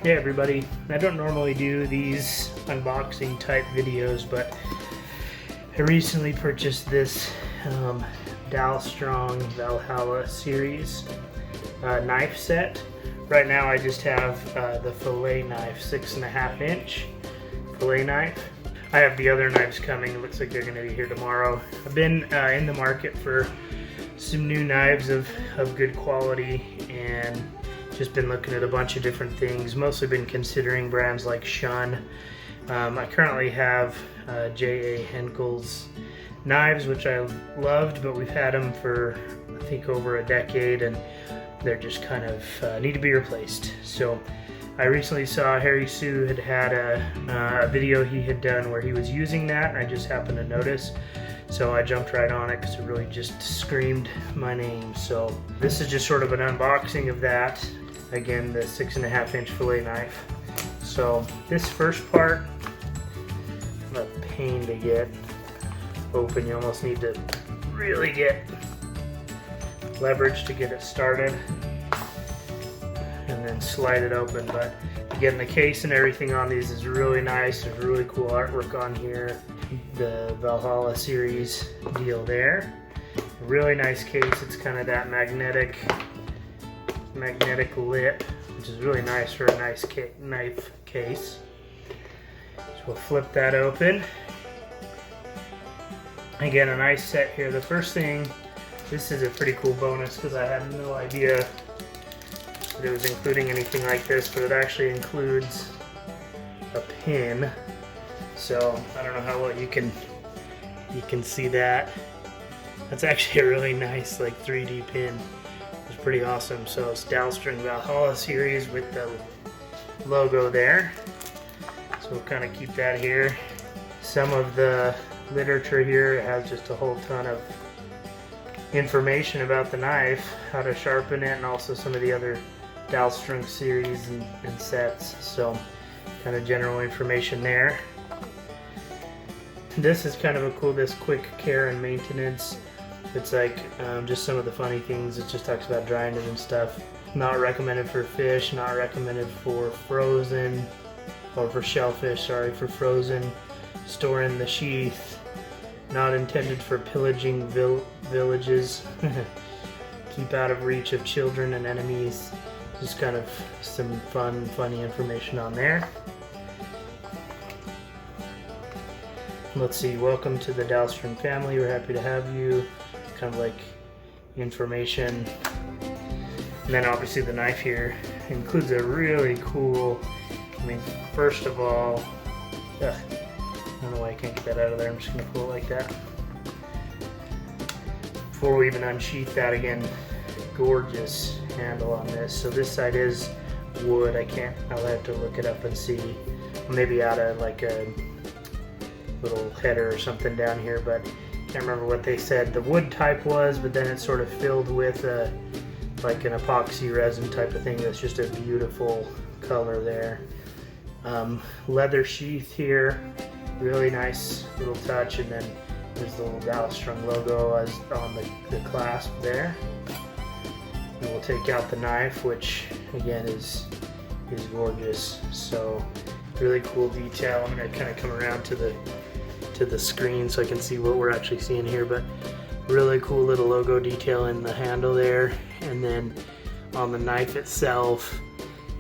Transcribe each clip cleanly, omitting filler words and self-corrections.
Hey everybody, I don't normally do these unboxing type videos, but I recently purchased this Dalstrong Valhalla Series knife set. Right now I just have the Filet Knife 6.5 inch Filet Knife. I have the other knives coming. It looks like they're going to be here tomorrow. I've been in the market for some new knives of good quality and just been looking at a bunch of different things. Mostly been considering brands like Shun. I currently have J.A. Henkel's knives, which I loved, but we've had them for I think over a decade and they're just kind of need to be replaced. So I recently saw Harry Sue had a video he had done where he was using that. I just happened to notice, so I jumped right on it because it really just screamed my name. So this is just sort of an unboxing of that. Again, the 6.5 inch fillet knife. So this first part, a pain to get open. You almost need to really get leverage to get it started and then slide it open. But again, the case and everything on these is really nice. There's really cool artwork on here. The Valhalla Series deal there. Really nice case. It's kind of that magnetic lip, which is really nice for a nice knife case. So we'll flip that open. Again, a nice set here. The first thing, this is a pretty cool bonus because I had no idea that it was including anything like this, but it actually includes a pin. So I don't know how well you can see that. That's actually a really nice like 3D pin. It's pretty awesome. So it's Dalstrong Valhalla Series with the logo there. So we'll kind of keep that here. Some of the literature here has just a whole ton of information about the knife, how to sharpen it, and also some of the other Dalstrong series and sets. So kind of general information there. This is kind of a cool, this quick care and maintenance. It's like just some of the funny things. It just talks about drying it and stuff. Not recommended for fish, not recommended for frozen, or for shellfish, sorry, for frozen. Store in the sheath. Not intended for pillaging villages. Keep out of reach of children and enemies. Just kind of some funny information on there. Let's see, welcome to the Dalastrong family. We're happy to have you. Kind of like information. And then obviously the knife here includes a really cool, I mean, first of all, I don't know why I can't get that out of there. I'm just going to pull it like that. Before we even unsheath that, again, gorgeous handle on this. So this side is wood. I'll have to look it up and see. Maybe add a like a little header or something down here, but can't remember what they said the wood type was, but then it's sort of filled with like an epoxy resin type of thing. That's just a beautiful color there. Leather sheath here, really nice little touch, and then there's the little Dalastrong logo as on the clasp there. And we'll take out the knife, which again is gorgeous. So really cool detail. I'm going to kind of come around to the screen so I can see what we're actually seeing here, but really cool little logo detail in the handle there. And then on the knife itself,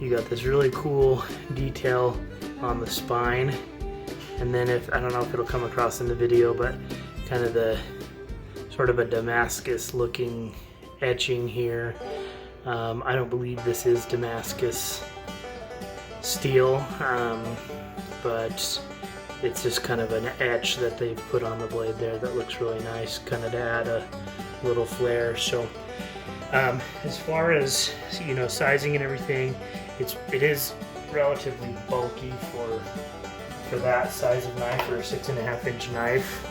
you got this really cool detail on the spine. And then I don't know if it'll come across in the video, but kind of the sort of a Damascus looking etching here. I don't believe this is Damascus steel, but it's just kind of an etch that they've put on the blade there that looks really nice, kind of to add a little flair. So as far as sizing and everything, it is relatively bulky for that size of knife, or a 6.5 inch knife.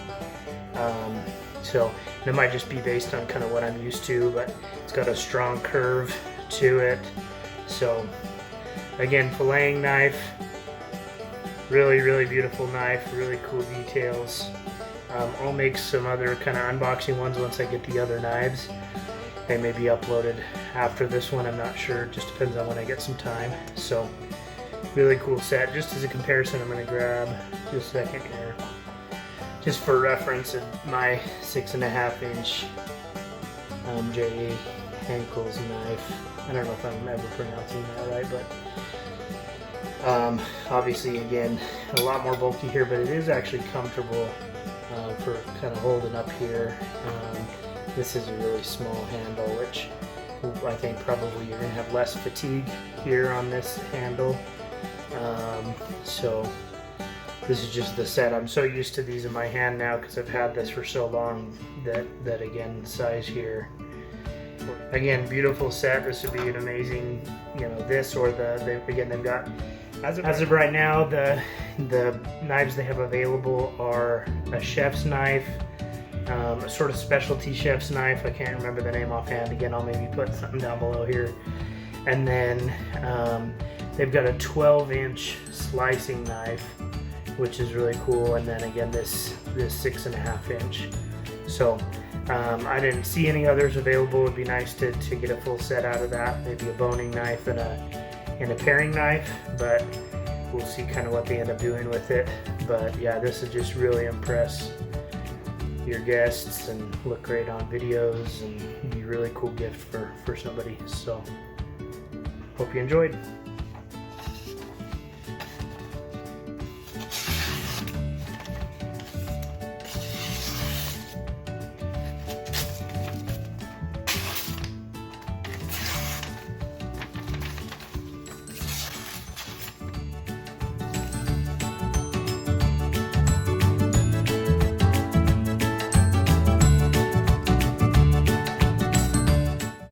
So it might just be based on kind of what I'm used to, but it's got a strong curve to it. So again, filleting knife. Really beautiful knife, really cool details. I'll make some other kind of unboxing ones once I get the other knives. They may be uploaded after this one, I'm not sure. It just depends on when I get some time. So Really cool set. Just as a comparison, I'm going to grab just a second here. Just for reference, my 6.5 inch J.A. Henkel's knife. I don't know if I'm ever pronouncing that right, but obviously, again, a lot more bulky here, but it is actually comfortable for kind of holding up here. This is a really small handle, which I think probably you're going to have less fatigue here on this handle. So this is just the set. I'm so used to these in my hand now because I've had this for so long that again, the size here. Again, beautiful set. This would be an amazing, this or they've got, as of right now, the knives they have available are a chef's knife, a sort of specialty chef's knife. I can't remember the name offhand. Again, I'll maybe put something down below here. And then they've got a 12-inch slicing knife, which is really cool. And then again, this 6.5 inch. So I didn't see any others available. It would be nice to get a full set out of that. Maybe a boning knife and a paring knife, but we'll see kind of what they end up doing with it. But yeah, this would just really impress your guests and look great on videos and be a really cool gift for somebody. So hope you enjoyed.